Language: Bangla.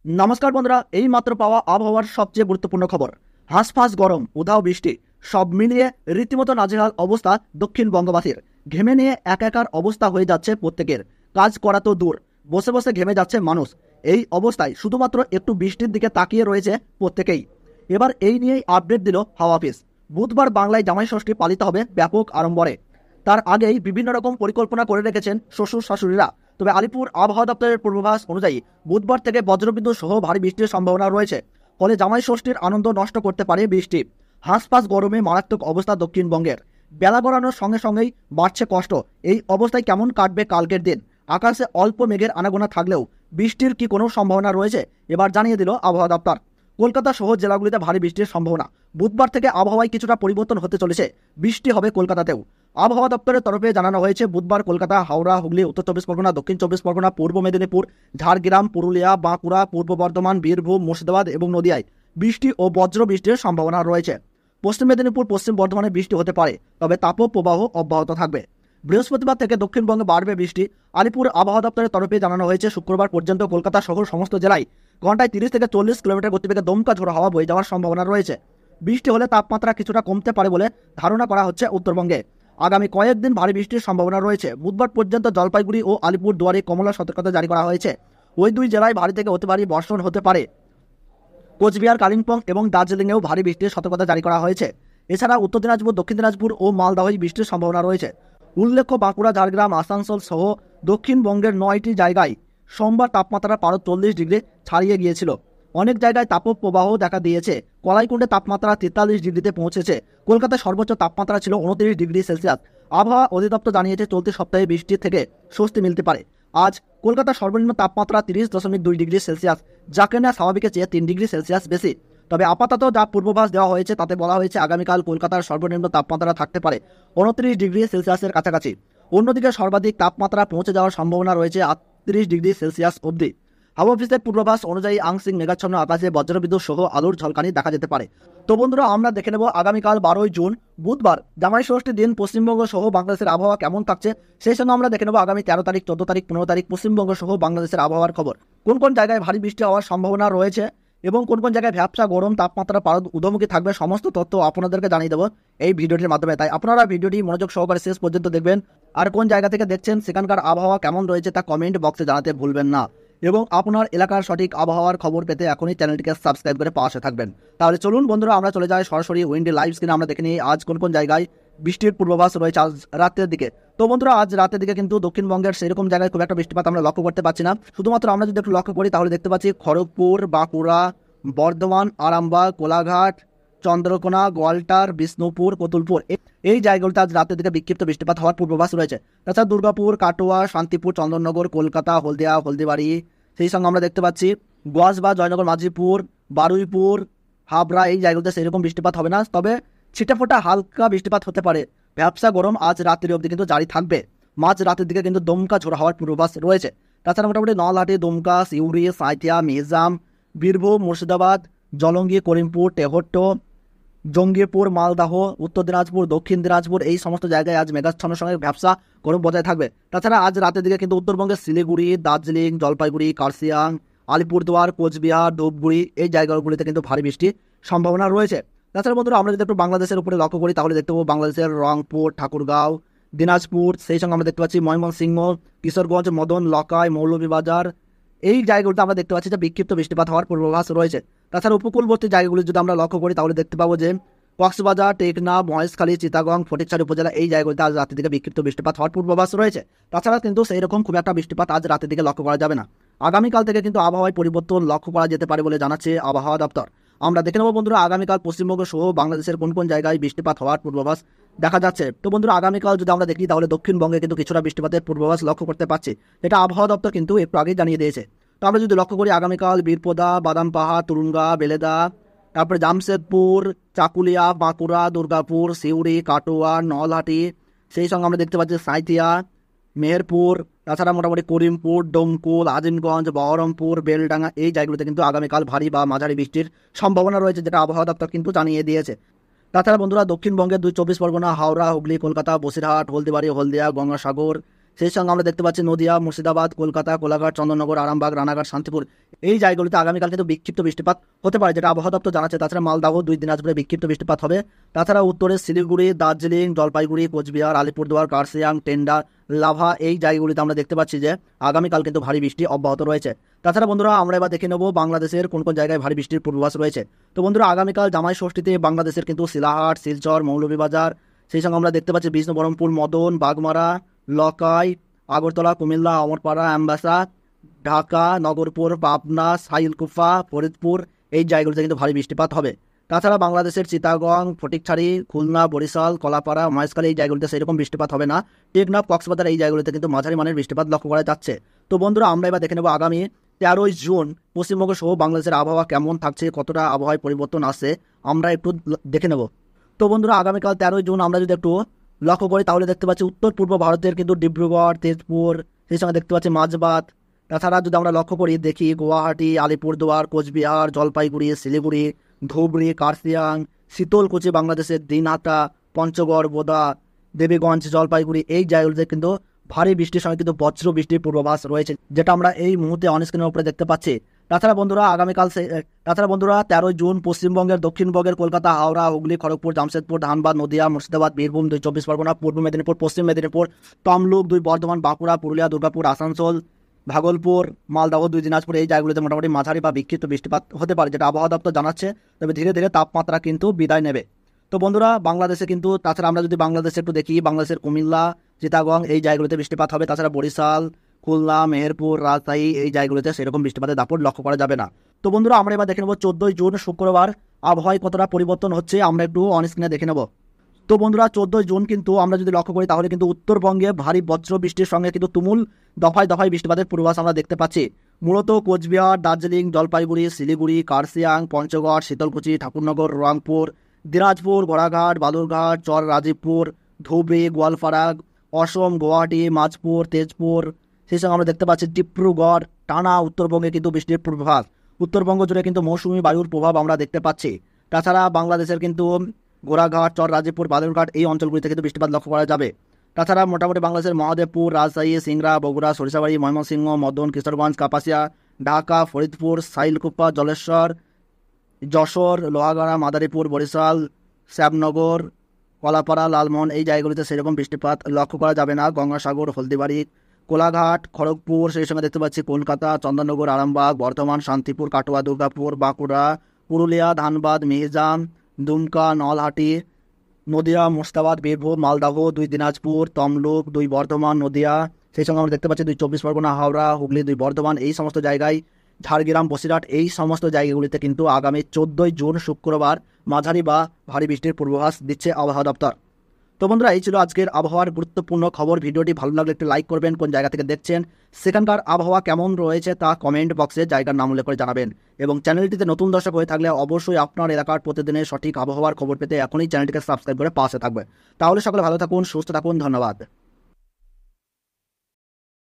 নমস্কার বন্ধুরা, এই মাত্র পাওয়া আবহাওয়ার সবচেয়ে গুরুত্বপূর্ণ খবর। হাঁসফাঁস গরম, উধাও বৃষ্টি, সব মিলিয়ে রীতিমতো নাজেহাল অবস্থা দক্ষিণ বঙ্গবাসীর। ঘেমে নিয়ে একাকার অবস্থা হয়ে যাচ্ছে প্রত্যেকের। কাজ করা তো দূর, বসে বসে ঘেমে যাচ্ছে মানুষ। এই অবস্থায় শুধুমাত্র একটু বৃষ্টির দিকে তাকিয়ে রয়েছে প্রত্যেকেই। এবার এই নিয়েই আপডেট দিল হাওয়া অফিস। বুধবার বাংলায় জামাই ষষ্ঠী পালিত হবে ব্যাপক আড়ম্বরে। তার আগেই বিভিন্ন রকম পরিকল্পনা করে রেখেছেন শ্বশুর শাশুড়িরা। তবে আলিপুর আবহাওয়া দপ্তরের পূর্বাভাস অনুযায়ী বুধবার থেকে বজ্রবিদ্যুৎ সহ ভারী বৃষ্টির সম্ভাবনা রয়েছে। ফলে জামাই ষষ্ঠীর আনন্দ নষ্ট করতে পারে বৃষ্টি। হাঁসফাঁস গরমে মারাত্মক অবস্থা দক্ষিণবঙ্গের। বেলা গড়ানোর সঙ্গে সঙ্গেই বাড়ছে কষ্ট। এই অবস্থায় কেমন কাটবে কালকের দিন? আকাশে অল্প মেঘের আনাগোনা থাকলেও বৃষ্টির কি কোনো সম্ভাবনা রয়েছে? এবার জানিয়ে দিল আবহাওয়া দপ্তর। কলকাতা সহ জেলাগুলিতে ভারী বৃষ্টির সম্ভাবনা। বুধবার থেকে আবহাওয়ায় কিছুটা পরিবর্তন হতে চলেছে। বৃষ্টি হবে কলকাতাতেও। আবহাওয়া দপ্তরের তরফে জানানো হয়েছে, বুধবার কলকাতা, হাওড়া, হুগলি, উত্তর চব্বিশ পরগনা, দক্ষিণ চব্বিশ পরগনা, পূর্ব মেদিনীপুর, ঝাড়গ্রাম, পুরুলিয়া, বাঁকুড়া, পূর্ব বর্ধমান, বীরভূম, মুর্শিদাবাদ এবং নদিয়ায় বৃষ্টি ও বজ্র বৃষ্টির সম্ভাবনা রয়েছে। পশ্চিম মেদিনীপুর, পশ্চিম বর্ধমানে বৃষ্টি হতে পারে, তবে তাপপ্রবাহ অব্যাহত থাকবে। বৃহস্পতিবার থেকে দক্ষিণবঙ্গে বাড়বে বৃষ্টি। আলিপুর আবহাওয়া দপ্তরের তরফে জানানো হয়েছে, শুক্রবার পর্যন্ত কলকাতা সহ সমস্ত জেলায় ঘন্টায় 30 থেকে 40 কিলোমিটার গতিবেগে দমকা ঝোড়ো হাওয়া বয়ে যাওয়ার সম্ভাবনা রয়েছে। বৃষ্টি হলে তাপমাত্রা কিছুটা কমতে পারে বলে ধারণা করা হচ্ছে উত্তরবঙ্গে। আগামী কয়েকদিন ভারী বৃষ্টির সম্ভাবনা রয়েছে। বুধবার পর্যন্ত জলপাইগুড়ি ও আলিপুর দুয়ারে কমলা সতর্কতা জারি করা হয়েছে। ওই দুই জেলায় ভারী থেকে অতি ভারী বর্ষণ হতে পারে। কোচবিহার, কালিম্পং এবং দার্জিলিংয়েও ভারী বৃষ্টির সতর্কতা জারি করা হয়েছে। এছাড়া উত্তর দিনাজপুর, দক্ষিণ দিনাজপুর ও মালদহে বৃষ্টির সম্ভাবনা রয়েছে। উল্লেখ্য, বাঁকুড়া, ঝাড়গ্রাম, আসানসোল সহ দক্ষিণবঙ্গের 9টি জায়গায় সোমবার তাপমাত্রা 40 ডিগ্রি ছাড়িয়ে গিয়েছিল। অনেক জায়গায় তাপপ্রবাহ দেখা দিয়েছে। কলাইকুণ্ডে তাপমাত্রা 43 ডিগ্রিতে পৌঁছেছে। কলকাতায় সর্বোচ্চ তাপমাত্রা ছিল 29 ডিগ্রি সেলসিয়াস। আবহাওয়া অধিদপ্তর জানিয়েছে, চলতি সপ্তাহে বৃষ্টি থেকে স্বস্তি মিলতে পারে। আজ কলকাতার সর্বনিম্ন তাপমাত্রা 30.2 ডিগ্রি সেলসিয়াস, যা কিনা স্বাভাবিকের চেয়ে 3 ডিগ্রি সেলসিয়াস বেশি। তবে আপাতত যা পূর্বাভাস দেওয়া হয়েছে তাতে বলা হয়েছে, আগামীকাল কলকাতার সর্বনিম্ন তাপমাত্রা থাকতে পারে 29 ডিগ্রি সেলসিয়াসের কাছাকাছি। অন্যদিকে সর্বাধিক তাপমাত্রা পৌঁছে যাওয়ার সম্ভাবনা রয়েছে 38 ডিগ্রি সেলসিয়াস অবধি। হাওয়া অফিসের পূর্বাভাস অনুযায়ী আংশিক মেঘাচ্ছন্ন আকাশে বজ্রবিদ্যুৎ সহ আলোর ঝলকানি দেখা যেতে পারে। তো বন্ধুরা, আমরা দেখে নেব আগামীকাল 12ই জুন বুধবার জামাই ষষ্ঠীর দিন পশ্চিমবঙ্গ সহ বাংলাদেশের আবহাওয়া কেমন থাকছে। সেই সঙ্গে আমরা দেখে নেব আগামী 13 তারিখ, 14 তারিখ, 15 তারিখ পশ্চিমবঙ্গ সহ বাংলাদেশের আবহাওয়ার খবর। কোন কোন জায়গায় ভারী বৃষ্টি হওয়ার সম্ভাবনা রয়েছে এবং কোন কোন জায়গায় ভ্যাপসা গরম, তাপমাত্রা পারদ ঊর্ধ্বমুখী থাকবে, সমস্ত তথ্য আপনাদেরকে জানিয়ে দেবো এই ভিডিওটির মাধ্যমে। তাই আপনারা ভিডিওটি মনোযোগ সহকারে শেষ পর্যন্ত দেখবেন। আর কোন জায়গা থেকে দেখছেন, সেখানকার আবহাওয়া কেমন রয়েছে তা কমেন্ট বক্সে জানাতে ভুলবেন না। এবং আপনার এলাকার সঠিক আবহাওয়ার খবর পেতে এখনই চ্যানেলটিকে সাবস্ক্রাইব করে পাশে থাকবেন। তাহলে চলুন বন্ধুরা, আমরা চলে যাই সরাসরি উইন্ডি লাইভ স্ক্রিনে। আমরা দেখে নিই আজ কোন কোন জায়গায় বৃষ্টির পূর্বাভাস রয়েছে আজ রাতের দিকে। তো বন্ধুরা, আজ রাতের দিকে কিন্তু দক্ষিণবঙ্গের সেরকম জায়গায় খুব একটা বৃষ্টিপাত আমরা লক্ষ্য করতে পারছি না। শুধুমাত্র আমরা যদি একটু লক্ষ্য করি তাহলে দেখতে পাচ্ছি খড়গপুর, বাঁকুড়া, বর্ধমান, আরামবাগ, কোলাঘাট, চন্দ্রকোনা, গোয়ালটার, বিষ্ণুপুর, কতুলপুর এই জায়গাগুলোতে আজ রাতের দিকে বিক্ষিপ্ত বৃষ্টিপাত হওয়ার পূর্বাভাস রয়েছে। তাছাড়া দুর্গাপুর, কাটোয়া, শান্তিপুর, চন্দননগর, কলকাতা, হলদিয়া, হলদিবাড়ি, সেই সঙ্গে আমরা দেখতে পাচ্ছি গোয়াসবা, জয়নগর, মাঝিপুর, বারুইপুর, হাবড়া এই জায়গাগুলোতে সেরকম বৃষ্টিপাত হবে না। তবে ছিটেফোঁটা হালকা বৃষ্টিপাত হতে পারে। ভ্যাপসা গরম আজ রাত্রি অবধি কিন্তু জারি থাকবে। মাঝ রাতের দিকে কিন্তু দমকা ঝোড়ো হওয়ার পূর্বাভাস রয়েছে। তাছাড়া মোটামুটি নলহাটি, দুমকা, সিউড়ি, সাঁইথিয়া, মিজাম, বীরভূম, মুর্শিদাবাদ, জলঙ্গি, করিমপুর, টেহট্ট, জঙ্গিপুর, মালদহ, উত্তর দিনাজপুর, দক্ষিণ দিনাজপুর এই সমস্ত জায়গায় আজ মেঘাচ্ছন্নের সঙ্গে ভ্যাপসা গরম বজায় থাকবে। তাছাড়া আজ রাতের দিকে কিন্তু উত্তরবঙ্গের শিলিগুড়ি, দার্জিলিং, জলপাইগুড়ি, কার্শিয়াং, আলিপুরদুয়ার, কোচবিহার, ধূপগুড়ি এই জায়গাগুলিতে কিন্তু ভারী বৃষ্টির সম্ভাবনা রয়েছে। তাছাড়া বন্ধুরা, আমরা যদি একটু বাংলাদেশের উপরে লক্ষ্য করি তাহলে দেখতে পাবো বাংলাদেশের রংপুর, ঠাকুরগাঁও, দিনাজপুর, সেই সঙ্গে আমরা দেখতে পাচ্ছি ময়মনসিংহ, কিশোরগঞ্জ, মদন, লকাই, মৌলভীবাজার এই জায়গাগুলোতে আমরা দেখতে পাচ্ছি যে বিক্ষিপ্ত বৃষ্টিপাত হওয়ার পূর্বাভাস রয়েছে। তাছাড়া উপকূলবর্তী জায়গাগুলি যদি আমরা লক্ষ্য করি তাহলে দেখতে পাবো যে কক্সবাজার, টেকনাফ, মহেশখালী, চিটাগং, ফটিকছড়ি উপজেলা এই জায়গাগুলিতে আজ রাতের দিকে বিক্ষিপ্ত বৃষ্টিপাত হওয়ার পূর্বাভাস রয়েছে। তাছাড়া কিন্তু সেই রকম খুব একটা বৃষ্টিপাত আজ রাতের দিকে লক্ষ্য করা যাবে না। আগামীকাল থেকে কিন্তু আবহাওয়ায় পরিবর্তন লক্ষ্য করা যেতে পারে বলে জানাচ্ছে আবহাওয়া দপ্তর। আমরা দেখে নেব বন্ধুরা আগামীকাল পশ্চিমবঙ্গ সহ বাংলাদেশের কোন কোন জায়গায় বৃষ্টিপাত হওয়ার পূর্বাভাস দেখা যাচ্ছে। তো বন্ধুরা, আগামীকাল যদি আমরা দেখি তাহলে দক্ষিণবঙ্গে কিন্তু কিছুটা বৃষ্টিপাতের পূর্বাভাস লক্ষ্য করতে পারছি, যেটা আবহাওয়া দপ্তর কিন্তু একটু আগেই জানিয়ে দিয়েছে। তো আমরা যদি লক্ষ্য করি আগামীকাল বীরপদা, বাদামপাহাড়, তুরুঙ্গা, বেলেদা, তারপরে জামশেদপুর, চাকুলিয়া, বাঁকুড়া, দুর্গাপুর, সিউড়ি, কাটোয়া, নলহাটি, সেই সঙ্গে আমরা দেখতে পাচ্ছি সাঁইথিয়া, মেহেরপুর, তাছাড়া মোটামুটি করিমপুর, ডোমকুল, আজিমগঞ্জ, বহরমপুর, বেলডাঙ্গা এই জায়গাগুলোতে কিন্তু আগামীকাল ভারী বা মাঝারি বৃষ্টির সম্ভাবনা রয়েছে, যেটা আবহাওয়া দপ্তর কিন্তু জানিয়ে দিয়েছে। তাছাড়া বন্ধুরা, দক্ষিণবঙ্গের 24 পরগনা, হাওড়া, হুগলি, কলকাতা, বসিরহাট, হলদিবাড়ি, হলদিয়া, গঙ্গাসাগর সেই সঙ্গে আমরা দেখতে পাচ্ছি নদিয়া, মুর্শিদাবাদ, কলকাতা, কোলাঘাট, চন্দননগর, আরামবাগ, রানাঘাট, শান্তিপুর এই জায়গাগুলিতে আগামীকাল কিন্তু বিক্ষিপ্ত বৃষ্টিপাত হতে পারে, যেটা আবহাওয়া দপ্তর জানাচ্ছে। তাছাড়া মালদহ, 2 দিনাজপুরে বিক্ষিপ্ত বৃষ্টিপাত হবে। তাছাড়া উত্তরে শিলিগুড়ি, দার্জিলিং, জলপাইগুড়ি, কোচবিহার, আলিপুরদুয়ার, কার্শিয়াং, টেন্ডার, লাভা এই জায়গাগুলিতে আমরা দেখতে পাচ্ছি যে আগামীকাল কিন্তু ভারী বৃষ্টি অব্যাহত রয়েছে। তাছাড়া বন্ধুরা আমরা এবার দেখে নেব বাংলাদেশের কোন কোন জায়গায় ভারী বৃষ্টির পূর্বাভাস রয়েছে। তো বন্ধুরা আগামীকাল জামাই ষষ্ঠীতে বাংলাদেশের কিন্তু শিলাহাট, শিলচর, মৌলভীবাজার, সেই সঙ্গে আমরা দেখতে পাচ্ছি বিষ্ণুবরমপুর, মদন, বাগমারা, লকাই, আগরতলা, কুমিল্লা, অমরপাড়া, অ্যাম্বাসা, ঢাকা, নগরপুর, পাবনা, সাইলকুফা, ফরিদপুর এই জায়গাগুলিতে কিন্তু ভারী বৃষ্টিপাত হবে। তাছাড়া বাংলাদেশের চিটাগং, ফটিকছড়ি, খুলনা, বরিশাল, কলাপাড়া, মহেশখালী এই জায়গাগুলিতে সেরকম বৃষ্টিপাত হবে না। টেকনাফ, কক্সবাজার এই জায়গাগুলিতে কিন্তু মাঝারি মানের বৃষ্টিপাত লক্ষ্য করা যাচ্ছে। তো বন্ধুরা আমরা এবার দেখে নেব আগামী 13 জুন পশ্চিমবঙ্গ সহ বাংলাদেশের আবহাওয়া কেমন থাকছে, কতটা আবহাওয়ায় পরিবর্তন আসছে আমরা একটু দেখে নেব। তো বন্ধুরা আগামীকাল 13 জুন আমরা যদি একটু লক্ষ্য করি তাহলে দেখতে পাচ্ছি উত্তর পূর্ব ভারতের কিন্তু ডিব্রুগড়, তেজপুর, সেই সঙ্গে দেখতে পাচ্ছি মাঝবাত। তাছাড়া যদি আমরা লক্ষ্য করি দেখি গুয়াহাটি, আলিপুরদুয়ার, কোচবিহার, জলপাইগুড়ি, শিলিগুড়ি, ধুবড়ি, কার্শিয়াং, শীতলকুচি, বাংলাদেশের দিনহাটা, পঞ্চগড়, বোদা, দেবীগঞ্জ, জলপাইগুড়ি এই জায়গাগুলিতে কিন্তু ভারী বৃষ্টির সঙ্গে কিন্তু বজ্র বৃষ্টির পূর্বাভাস রয়েছে, যেটা আমরা এই মুহূর্তে অনস্ক্রিনের উপরে দেখতে পাচ্ছি। তাছাড়া বন্ধুরা 13 জুন পশ্চিমবঙ্গের দক্ষিণবঙ্গের কলকাতা, হাওড়া, হুগলি, খড়গপুর, জামশেদপুর, ধানবাদ, নদিয়া, মুর্শিদাবাদ, বীরভূম, 2 চব্বিশ পরগনা, পূর্ব মেদিনীপুর, পশ্চিম মেদিনীপুর, তমলুক, 2 বর্ধমান, বাঁকুড়া, পুরুলিয়া, দুর্গাপুর, আসানসোল, ভাগলপুর, মালদহ, 2 দিনাজপুর এই জায়গাগুলিতে মোটামুটি মাঝারি বা বিক্ষিপ্ত বৃষ্টিপাত হতে পারে, যেটা আবহাওয়া দপ্তর জানাচ্ছে। তবে ধীরে ধীরে তাপমাত্রা কিন্তু বিদায় নেবে। তো বন্ধুরা বাংলাদেশে কিন্তু তাছাড়া আমরা যদি বাংলাদেশে একটু দেখি বাংলাদেশের কুমিল্লা, চিটাগং এই জায়গাগুলিতে বৃষ্টিপাত হবে। তাছাড়া বরিশাল, খুলনা, মেহেরপুর, রাজশাহী এই জায়গাগুলিতে সেরকম বৃষ্টিপাতের দাপট লক্ষ্য করা যাবে না। তো বন্ধুরা আমরা এবার দেখে নেব 14 জুন শুক্রবার আবহাওয়ায় কতটা পরিবর্তন হচ্ছে আমরা একটু অনস্ক্রিনে দেখে নেব। তো বন্ধুরা 14 জুন কিন্তু আমরা যদি লক্ষ্য করি তাহলে কিন্তু উত্তরবঙ্গে ভারী বজ্র বৃষ্টির সঙ্গে কিন্তু তুমুল দফায় দফায় বৃষ্টিপাতের পূর্বাভাস আমরা দেখতে পাচ্ছি। মূলত কোচবিহার, দার্জিলিং, জলপাইগুড়ি, শিলিগুড়ি, কার্শিয়াং, পঞ্চগড়, শীতলকুচি, ঠাকুরনগর, রংপুর, দিনাজপুর, ঘোড়াঘাট, বালুরঘাট, চর রাজীবপুর, ধুবড়ি, গোয়ালপাড়া, অসম, গুয়াহাটি, মাঝপুর, তেজপুর, সেই সঙ্গে আমরা দেখতে পাচ্ছি ডিব্রুগড়, টানা উত্তরবঙ্গে কিন্তু বৃষ্টির পূর্বাভাস। উত্তরবঙ্গ জুড়ে কিন্তু মৌসুমী বায়ুর প্রভাব আমরা দেখতে পাচ্ছি। তাছাড়া বাংলাদেশের কিন্তু গোড়াঘাট, চর রাজীবপুর, বালুরঘাট এই অঞ্চলগুলিতে কিন্তু বৃষ্টিপাত লক্ষ্য করা যাবে। তাছাড়া মোটামুটি বাংলাদেশের মহাদেবপুর, রাজশাহী, সিংড়া, বগুড়া, সরিষাবাড়ি, ময়মনসিংহ, মদন, কিশোরগঞ্জ, কাপাসিয়া, ঢাকা, ফরিদপুর, সাইলকুপা, জলেশ্বর, যশোর, লোহাগাড়া, মাদারীপুর, বরিশাল, শ্যামনগর, কলাপাড়া, লালমোহন এই জায়গাগুলিতে সেরকম বৃষ্টিপাত লক্ষ্য করা যাবে না। গঙ্গাসাগর, হলদিবাড়ি, কোলাঘাট, খড়গপুর, সেই সঙ্গে দেখতে পাচ্ছি কলকাতা, চন্দননগর, আরামবাগ, বর্ধমান, শান্তিপুর, কাটোয়া, দুর্গাপুর, বাঁকুড়া, পুরুলিয়া, ধানবাদ, মিহিজাম, দুমকা, নলহাটি, নদিয়া, মুর্শিদাবাদ, বীরভূম, মালদহ, 2 দিনাজপুর, তমলুক, 2 বর্ধমান, নদিয়া, সেই সঙ্গে আমরা দেখতে পাচ্ছি 2 চব্বিশ পরগনা, হাওড়া, হুগলি, 2 বর্ধমান এই সমস্ত জায়গায়, ঝাড়গ্রাম, বসিরহাট এই সমস্ত জায়গাগুলিতে কিন্তু আগামী 14 জুন শুক্রবার মাঝারি বা ভারী বৃষ্টির পূর্বাভাস দিচ্ছে আবহাওয়া দপ্তর। তো বন্ধুরা এই ছিল আজকের আবহাওয়ার গুরুত্বপূর্ণ খবর। ভিডিওটি ভালো লাগলে একটু লাইক করবেন, কোন জায়গা থেকে দেখছেন, সেখানকার আবহাওয়া কেমন রয়েছে তা কমেন্ট বক্সে জায়গার নাম উল্লেখ করে জানাবেন। এবং চ্যানেলটিতে নতুন দর্শক হয়ে থাকলে অবশ্যই আপনার এলাকার প্রতিদিনের সঠিক আবহাওয়ার খবর পেতে এখনই চ্যানেলটিকে সাবস্ক্রাইব করে পাশে থাকবে। তাহলে সকলে ভালো থাকুন, সুস্থ থাকুন, ধন্যবাদ।